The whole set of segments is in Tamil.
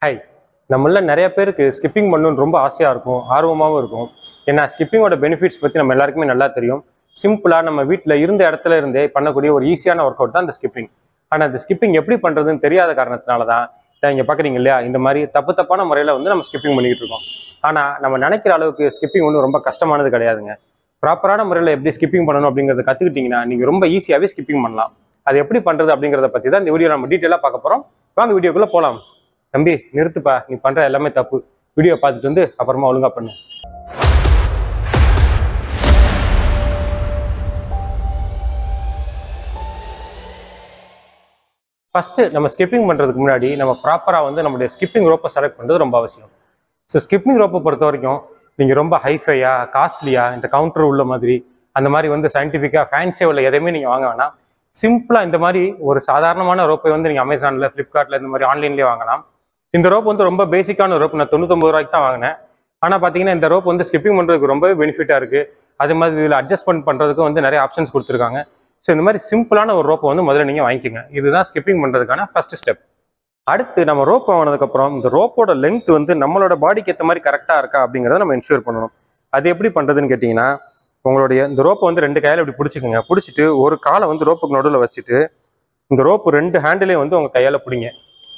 ஹாய். நம்மள நிறைய பேருக்கு ஸ்கிப்பிங் பண்ணணும்னு ரொம்ப ஆசையாக இருக்கும், ஆர்வமாகவும் இருக்கும். ஏன்னா ஸ்கிப்பிங்கோட பெனிஃபிட்ஸ் பற்றி நம்ம எல்லாருக்குமே நல்லா தெரியும். சிம்பிளாக நம்ம வீட்டில் இருந்த இடத்துல இருந்தே பண்ணக்கூடிய ஒரு ஈஸியான ஒர்க் அவுட் தான் இந்த ஸ்கிப்பிங். ஆனால் இந்த ஸ்கிப்பிங் எப்படி பண்ணுறதுன்னு தெரியாத காரணத்தினால தான் இங்கே பார்க்குறீங்க இல்லையா, இந்த மாதிரி தப்பான முறையில் வந்து நம்ம ஸ்கிப்பிங் பண்ணிக்கிட்டு இருக்கோம். ஆனால் நம்ம நினைக்கிற அளவுக்கு ஸ்கிப்பிங் ஒன்றும் ரொம்ப கஷ்டமானது கிடையாதுங்க. ப்ராப்பரான முறையில் எப்படி ஸ்கிப்பிங் பண்ணணும் அப்படிங்கிறத கற்றுக்கிட்டிங்கன்னா நீங்கள் ரொம்ப ஈஸியாகவே ஸ்கிப்பிங் பண்ணலாம். அது எப்படி பண்ணுறது அப்படிங்கிறத பற்றி தான் இந்த வீடியோ நம்ம டீட்டெயிலாக பார்க்க போகிறோம். வாங்க வீடியோக்குள்ளே போகலாம். தம்பி நிறுத்துப்பா, நீ பண்ற எல்லாமே தப்பு. வீடியோ பார்த்துட்டு வந்து அப்புறமா ஒழுங்கா பண்ணு. ஃபர்ஸ்ட் நம்ம ஸ்கிப்பிங் பண்றதுக்கு முன்னாடி நம்ம ப்ராப்பரா வந்து நம்மளுடைய ஸ்கிப்பிங் ரோப்பை செலக்ட் பண்றது ரொம்ப அவசியம். ஸோ ஸ்கிப்பிங் ரோப்பை பொறுத்த வரைக்கும் நீங்க ரொம்ப ஹைஃபையா காஸ்ட்லியா இந்த கவுண்டர் உள்ள மாதிரி அந்த மாதிரி வந்து சயின்டிஃபிக்கா ஃபேன்சியா உள்ள எதையுமே நீங்க வாங்க வேணாம். சிம்பிளா இந்த மாதிரி ஒரு சாதாரணமான ரோப்பை வந்து நீங்க அமேசான்ல, பிளிப்கார்ட்ல இந்த மாதிரி ஆன்லைன்லேயே வாங்கலாம். இந்த ரோப் வந்து ரொம்ப பேசிக்கான ரோப். நான் 99 ரூபாய்க்கு தான் வாங்கினேன். ஆனால் பார்த்தீங்கன்னா இந்த ரோப் வந்து ஸ்கிப்பிங் பண்ணுறதுக்கு ரொம்பவே பெனிஃபிட்டாக இருக்குது. அது மாதிரி இதில் அட்ஜஸ்ட்மெண்ட் பண்ணுறதுக்கு வந்து நிறைய ஆப்ஷன்ஸ் கொடுத்துருக்காங்க. ஸோ இந்த மாதிரி சிம்பிளான ஒரு ரோப்பை வந்து முதல்ல நீங்கள் வாங்கிக்கோங்க. இதுதான் ஸ்கிப்பிங் பண்ணுறதுக்கான ஃபர்ஸ்ட் ஸ்டெப். அடுத்து நம்ம ரோப் வாங்கினதுக்கப்புறம் இந்த ரோப்போட லென்த் வந்து நம்மளோட பாடிக்கு ஏற்ற மாதிரி கரெக்டாக இருக்கா அப்படிங்கிறத நம்ம என்ஷூர் பண்ணணும். அது எப்படி பண்ணுறதுன்னு கேட்டிங்கன்னா, உங்களுடைய இந்த ரோப்பை வந்து 2 கையில் இப்படி பிடிச்சிக்கோங்க. பிடிச்சிட்டு ஒரு காலை வந்து ரோப்புக்கு நடுவில் வச்சுட்டு இந்த ரோப்பு 2 ஹேண்டிலையும் வந்து உங்கள் கையால் பிடிங்க.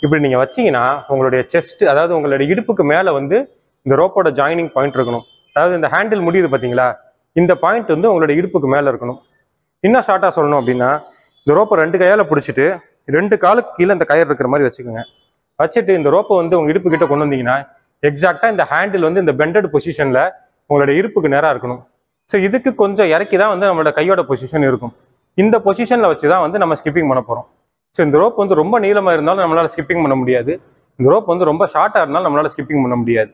இப்படி நீங்கள் வச்சிங்கன்னா உங்களுடைய செஸ்ட், அதாவது உங்களுடைய இடுப்புக்கு மேலே வந்து இந்த ரோப்போட ஜாயினிங் பாயிண்ட் இருக்கணும். அதாவது இந்த ஹேண்டில் முடியுது பார்த்தீங்களா, இந்த பாயிண்ட் வந்து உங்களுடைய இடுப்புக்கு மேலே இருக்கணும். இன்னும் ஷார்ட்டாக சொல்லணும் அப்படின்னா, இந்த ரோப்பை 2 கையால் பிடிச்சிட்டு 2 காலுக்கு கீழே இந்த கயிறு இருக்கிற மாதிரி வச்சுக்கோங்க. வச்சுட்டு இந்த ரோப்பை வந்து உங்கள் இடுப்பு கிட்ட கொண்டு வந்தீங்கன்னா எக்ஸாக்டாக இந்த ஹேண்டில் வந்து இந்த பெண்டட் பொசிஷனில் உங்களுடைய இடுப்புக்கு நேராக இருக்கணும். ஸோ இதுக்கு கொஞ்சம் இறக்கி தான் வந்து நம்மளோட கையோட பொசிஷன் இருக்கும். இந்த பொசிஷனில் வச்சு தான் வந்து நம்ம ஸ்கிப்பிங் பண்ண போகிறோம். ஸோ இந்த ரோப் வந்து ரொம்ப நீளமாக இருந்தாலும் நம்மளால் ஸ்கிப்பிங் பண்ண முடியாது. இந்த ரோப் வந்து ரொம்ப ஷார்ட்டாக இருந்தாலும் நம்மளால் ஸ்கிப்பிங் பண்ண முடியாது.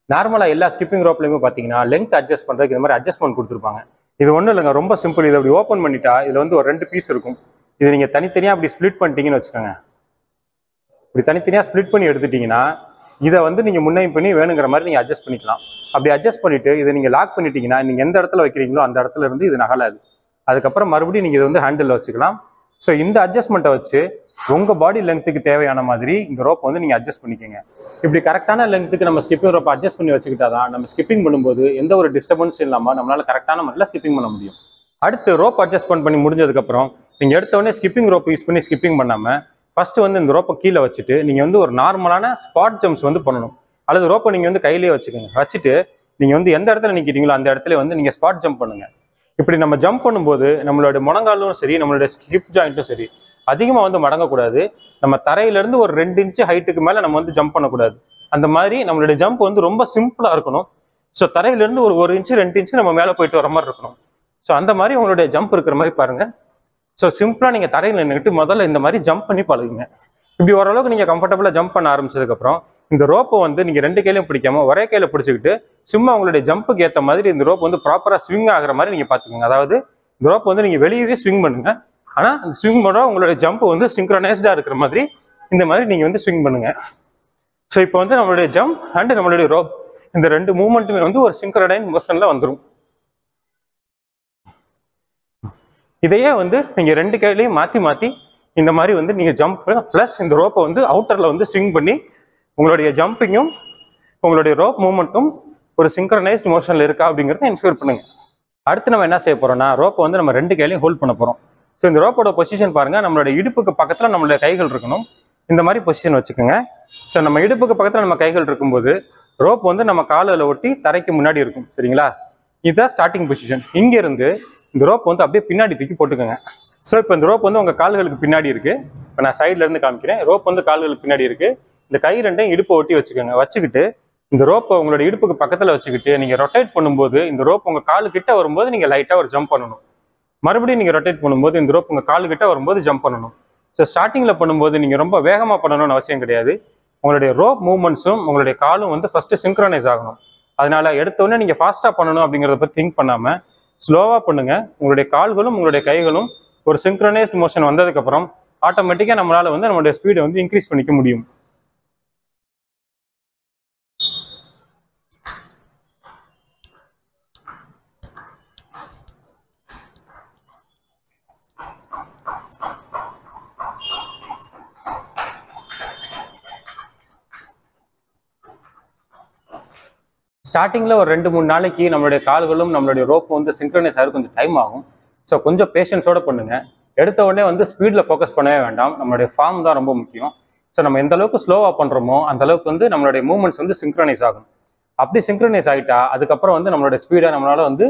நார்மலாக எல்லா ஸ்கிப்பிங் ரோப்லையுமே பார்த்தீங்கன்னா லென்த் அட்ஜஸ்ட் பண்ணுறதுக்கு இந்த மாதிரி அட்ஜஸ்ட்மெண்ட் கொடுத்துருப்பாங்க. இது ஒன்றும் இல்லைங்க, ரொம்ப சிம்பிள். இதை அப்படி ஓப்பன் பண்ணிட்டா இதில் வந்து ஒரு 2 பீஸ் இருக்கும். இது நீங்கள் தனித்தனியாக அப்படி ஸ்ப்ளிட் பண்ணிட்டீங்கன்னு வச்சுக்கோங்க. இப்படி தனித்தனியாக ஸ்ப்ளிட் பண்ணி எடுத்துட்டீங்கன்னா இதை வந்து நீங்கள் முன்னையும் பண்ணி வேணுங்கிற மாதிரி நீங்கள் அட்ஜஸ்ட் பண்ணிக்கலாம். அப்படி அட்ஜஸ்ட் பண்ணிவிட்டு இதை நீங்கள் லாக் பண்ணிட்டீங்கன்னா நீங்கள் எந்த இடத்துல வைக்கிறீங்களோ அந்த இடத்துல இருந்து இது நகலாது. அதுக்கப்புறம் மறுபடியும் நீங்கள் இதை வந்து ஹேண்டில் வச்சுக்கலாம். ஸோ இந்த அட்ஜஸ்ட்மெண்ட்டை வச்சு உங்கள் பாடி லென்த்துக்கு தேவையான மாதிரி இந்த ரோப் வந்து நீங்கள் அட்ஜஸ்ட் பண்ணிக்கோங்க. இப்படி கரெக்டான லென்த்துக்கு நம்ம ஸ்கிப்பிங் ரோப்பை அட்ஜஸ்ட் பண்ணி வச்சுக்கிட்டா தான் நம்ம ஸ்கிப்பிங் பண்ணும்போது எந்த ஒரு டிஸ்டர்பன்ஸும் இல்லாமல் நம்மளால் கரெக்டான முறையில் ஸ்கிப்பிங் பண்ண முடியும். அடுத்து ரோப் அட்ஜஸ்ட்மெண்ட் பண்ணி முடிஞ்சதுக்கப்புறம் நீங்கள் எடுத்தோடனே ஸ்கிப்பிங் ரோப் யூஸ் பண்ணி ஸ்கிப்பிங் பண்ணாமல் ஃபர்ஸ்ட் வந்து இந்த ரோப்பை கீழே வச்சுட்டு நீங்கள் வந்து ஒரு நார்மலான ஸ்பாட் ஜம்ப்ஸ் வந்து பண்ணணும். அல்லது ரோப்பை நீங்கள் வந்து கையிலேயே வச்சுக்கோங்க. வச்சுட்டு நீங்கள் வந்து எந்த இடத்துல நிற்கிறீங்களோ அந்த இடத்துல வந்து நீங்கள் ஸ்பாட் ஜம்ப் பண்ணுங்கள். இப்படி நம்ம ஜம்ப் பண்ணும்போது நம்மளுடைய முழங்காலும் சரி, நம்மளுடைய ஹிப் ஜாயிண்ட்டும் சரி அதிகமாக வந்து மடங்கக்கூடாது. நம்ம தரையிலேருந்து ஒரு 2 இன்ச்சு ஹைட்டுக்கு மேலே நம்ம வந்து ஜம்ப் பண்ணக்கூடாது. அந்த மாதிரி நம்மளுடைய ஜம்ப் வந்து ரொம்ப சிம்பிளாக இருக்கணும். ஸோ தரையிலேருந்து ஒரு 1 இன்ச்சு 2 இன்ச்சு நம்ம மேலே போயிட்டு வர மாதிரி இருக்கணும். ஸோ அந்த மாதிரி உங்களுடைய ஜம்ப் இருக்கிற மாதிரி பாருங்கள். ஸோ சிம்பிளாக நீங்கள் தரையில் நின்றுட்டு முதல்ல இந்த மாதிரி ஜம்ப் பண்ணி பழகுங்க. இப்படி ஓரளவுக்கு நீங்கள் கம்ஃபர்டபுளாக ஜம்ப் பண்ண ஆரம்பிச்சதுக்கப்புறம் இந்த ரோப்பை வந்து நீங்கள் 2 கையிலையும் பிடிக்காம ஒரே கையில் பிடிச்சிக்கிட்டு சும்மா உங்களுடைய ஜம்புக்கு ஏற்ற மாதிரி இந்த ரோப் வந்து ப்ராப்பராக ஸ்விங் ஆகிற மாதிரி நீங்கள் பார்த்துக்கோங்க. அதாவது இந்த ரோப் வந்து நீங்கள் வெளியவே ஸ்விங் பண்ணுங்க. ஆனால் அந்த ஸ்விங் பண்ண உங்களுடைய ஜம்ப் வந்து சிங்க்ரனைஸ்டாக இருக்கிற மாதிரி இந்த மாதிரி நீங்கள் வந்து ஸ்விங் பண்ணுங்க. ஸோ இப்போ வந்து நம்மளுடைய ஜம்ப் அண்ட் நம்மளுடைய ரோப் இந்த 2 மூவ்மெண்ட்டுமே வந்து ஒரு சிங்க்ரனைஸ் மோஷனில் வந்துடும். இதையே வந்து நீங்கள் 2 கையிலையும் மாற்றி இந்த மாதிரி வந்து நீங்கள் ஜம்ப் ப்ளஸ் இந்த ரோப்பை வந்து அவுட்டரில் வந்து ஸ்விங் பண்ணி உங்களுடைய ஜம்பிங்கும் உங்களுடைய ரோப் மூவ்மெண்ட்டும் ஒரு சிங்க்ரனைஸ்ட் மோஷனில் இருக்கா அப்படிங்கிறத என்ஷூர் பண்ணுங்க. அடுத்து நம்ம என்ன செய்ய போறோம்னா, ரோப்பை வந்து நம்ம 2 கையிலையும் ஹோல்ட் பண்ண போகிறோம். ஸோ இந்த ரோப்போட பொசிஷன் பாருங்கள், நம்மளுடைய இடுப்புக்கு பக்கத்தில் நம்மளுடைய கைகள் இருக்கணும். இந்த மாதிரி பொசிஷன் வச்சுக்கோங்க. ஸோ நம்ம இடுப்புக்கு பக்கத்தில் நம்ம கைகள் இருக்கும்போது ரோப் வந்து நம்ம காலில் ஒட்டி தரைக்கு முன்னாடி இருக்கும். சரிங்களா, இதுதான் ஸ்டார்டிங் பொசிஷன். இங்கேருந்து இந்த ரோப் வந்து அப்படியே பின்னாடி தூக்கி போட்டுக்கோங்க. ஸோ இப்போ இந்த ரோப் வந்து உங்கள் கால்களுக்கு பின்னாடி இருக்குது. இப்போ நான் சைட்ல இருந்து காமிக்கிறேன். ரோப் வந்து கால்களுக்கு பின்னாடி இருக்குது. இந்த கை 2யும் இடுப்பை ஒட்டி வச்சுக்கோங்க. வச்சுக்கிட்டு இந்த ரோப்பை உங்களோட இடுப்புக்கு பக்கத்தில் வச்சுக்கிட்டு நீங்கள் ரொட்டேட் பண்ணும்போது இந்த ரோப் உங்கள் காலு கிட்ட வரும்போது நீங்கள் லைட்டாக ஒரு ஜம்ப் பண்ணணும். மறுபடியும் நீங்கள் ரொட்டேட் பண்ணும்போது இந்த ரோப் உங்கள் காலு கிட்ட வரும்போது ஜம்ப் பண்ணணும். ஸோ ஸ்டார்டிங்கில் பண்ணும்போது நீங்கள் ரொம்ப வேகமாக பண்ணணும்னு அவசியம் கிடையாது. உங்களுடைய ரோப் மூவ்மெண்ட்ஸும் உங்களுடைய காலும் வந்து ஃபஸ்ட்டு சிங்க்ரனைஸ் ஆகணும். அதனால எடுத்தோடனே நீங்கள் ஃபாஸ்ட்டாக பண்ணணும் அப்படிங்கிறத பற்றி திங்க் பண்ணாமல் ஸ்லோவாக பண்ணுங்க. உங்களுடைய கால்களும் உங்களுடைய கைகளும் ஒரு சிங்க்ரனைஸ்ட் மோஷன் வந்ததுக்கப்புறம் ஆட்டோமேட்டிக்காக நம்மளால் வந்து நம்மளுடைய ஸ்பீடை வந்து இன்க்ரீஸ் பண்ணிக்க முடியும். ஸ்டார்டிங்கில் ஒரு 2-3 நாளைக்கு நம்மளுடைய கால்களும் நம்மளுடைய ரோப்பும் வந்து சிங்க்ரனைஸ் ஆக கொஞ்சம் டைம் ஆகும். ஸோ கொஞ்சம் பேஷன்ஸோட பண்ணுங்க. எடுத்த உடனே வந்து ஸ்பீடில் ஃபோக்கஸ் பண்ணவே வேண்டாம். நம்மளுடைய ஃபார்ம் தான் ரொம்ப முக்கியம். ஸோ நம்ம எந்த அளவுக்கு ஸ்லோவாக பண்ணுறோமோ அந்த அளவுக்கு வந்து நம்மளுடைய மூவ்மெண்ட்ஸ் வந்து சிங்க்ரனைஸ் ஆகும். அப்படி சிங்க்ரனைஸ் ஆகிட்டா அதுக்கப்புறம் வந்து நம்மளுடைய ஸ்பீடை நம்மளால வந்து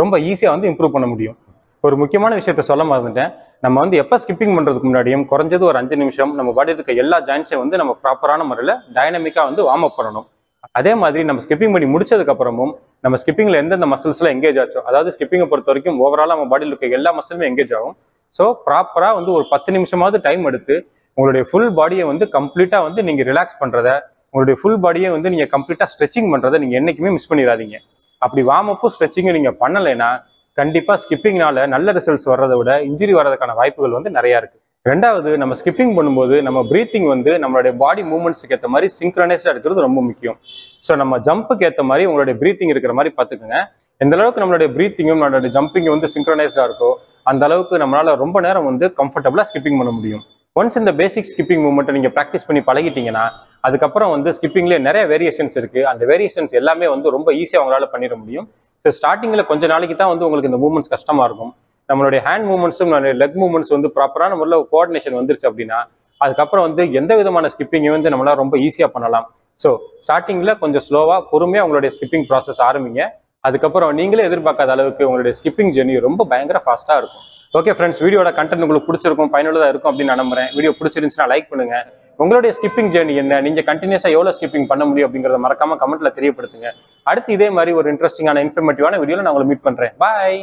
ரொம்ப ஈஸியாக வந்து இம்ப்ரூவ் பண்ண முடியும். ஒரு முக்கியமான விஷயத்த சொல்ல மறந்துட்டேன். நம்ம வந்து எப்போ ஸ்கிப்பிங் பண்ணுறதுக்கு முன்னாடியும் குறைஞ்சது ஒரு 5 நிமிஷம் நம்ம பாடியில் இருக்க எல்லா ஜாயின்ஸையும் வந்து நம்ம ப்ராப்பரான முறையில் டைனமிக்காக வந்து வார்ம் அப் பண்ணணும். அதே மாதிரி நம்ம ஸ்கிப்பிங் பண்ணி முடிச்சதுக்கு அப்புறமும் நம்ம ஸ்கிப்பிங்ல எந்தெந்த மசில்ஸ்ல எங்கேஜ் ஆச்சோ, அதாவது ஸ்கிப்பிங்கை பொறுத்த வரைக்கும் ஓவராலா நம்ம பாடியில் இருக்க எல்லா மசிலுமே எங்கேஜ் ஆகும். ஸோ ப்ராப்பரா வந்து ஒரு 10 நிமிஷமாவது டைம் எடுத்து உங்களுடைய ஃபுல் பாடியை வந்து கம்ப்ளீட்டா வந்து நீங்க ரிலாக்ஸ் பண்றத, உங்களுடைய ஃபுல் பாடியை வந்து நீங்க கம்ப்ளீட்டா ஸ்ட்ரெச்சிங் பண்றதை நீங்க என்னைக்குமே மிஸ் பண்ணிடாதீங்க. அப்படி வார்ம் அப்பும் ஸ்ட்ரெச்சிங்கும் நீங்க பண்ணலைன்னா கண்டிப்பா ஸ்கிப்பிங்னால நல்ல ரிசல்ட்ஸ் வர்றதை விட இன்ஜுரி வர்றதுக்கான வாய்ப்புகள் வந்து நிறைய இருக்கு. ரெண்டாவது, நம்ம ஸ்கிப்பிங் பண்ணும்போது நம்ம பிரீத்திங் வந்து நம்மளுடைய பாடி மூவ்மெண்ட்ஸுக்கு ஏற்ற மாதிரி சிங்க்ரனைஸ்டா இருக்கிறது ரொம்ப முக்கியம். ஸோ நம்ம ஜம்புக்கு ஏற்ற மாதிரி உங்களுடைய பிரீத்திங் இருக்கிற மாதிரி பார்த்துக்குங்க. எந்த அளவுக்கு நம்மளுடைய பிரீத்திங்கும் நம்மளுடைய ஜம்பிங்கும் வந்து சிங்க்ரனைஸ்டா இருக்கோ அந்த அளவுக்கு நம்மளால ரொம்ப நேரம் வந்து கம்ஃபர்டபுளா ஸ்கிப்பிங் பண்ண முடியும். ஒன்ஸ் இந்த பேசிக் ஸ்கிப்பிங் மூவ்மெண்ட்டை நீங்க ப்ராக்டிஸ் பண்ணி பழகிட்டீங்கன்னா அதுக்கப்புறம் வந்து ஸ்கிப்பிங்லேயே நிறைய வேரியேஷன்ஸ் இருக்கு. அந்த வேரியேஷன்ஸ் எல்லாமே வந்து ரொம்ப ஈஸியாக அவங்களால பண்ணிட முடியும். ஸோ ஸ்டார்டிங்கில் கொஞ்ச நாளைக்கு தான் வந்து உங்களுக்கு இந்த மூவ்மெண்ட்ஸ் கஷ்டமா இருக்கும். நம்மளுடைய ஹேண்ட் மூவ்மெண்ட்ஸும் நம்மளுடைய லெக் மூவ்மெண்ட்ஸ் வந்து ப்ராப்பரான முறையில் கோஆர்டினேஷன் வந்துருச்சு அப்படின்னா அதுக்கப்புறம் வந்து எந்த விதமான ஸ்கிப்பிங்கும் வந்து நம்மளால ரொம்ப ஈஸியாக பண்ணலாம். ஸோ ஸ்டார்டிங்கில் கொஞ்சம் ஸ்லோவாக பொறுமையாக உங்களுடைய ஸ்கிப்பிங் ப்ராசஸ் ஆரம்பிங்க. அதுக்கப்புறம் நீங்களே எதிர்பார்க்காத அளவுக்கு உங்களுடைய ஸ்கிப்பிங் ஜெர்னி ரொம்ப பயங்கர ஃபாஸ்ட்டாக இருக்கும். ஓகே ஃப்ரெண்ட்ஸ், வீடியோட கண்டென்ட் உங்களுக்கு பிடிச்சிருக்கும், பயனுள்ளதாக இருக்கும் அப்படின்னு நான் நம்புறேன். வீடியோ பிடிச்சிருந்துச்சுன்னா லைக் பண்ணுங்க. உங்களுடைய ஸ்கிப்பிங் ஜேர்னி என்ன, நீங்க கண்டினியூஸா எவ்வளவு ஸ்கிப்பிங் பண்ண முடியும் அப்படிங்கறத மறக்காம கமெண்ட்ல தெரியப்படுத்துங்க. அடுத்து இதே மாதிரி ஒரு இன்ட்ரெஸ்டிங்கான இன்ஃபர்மேட்டிவான வீடியோல நான் உங்களை மீட் பண்றேன். பாய்.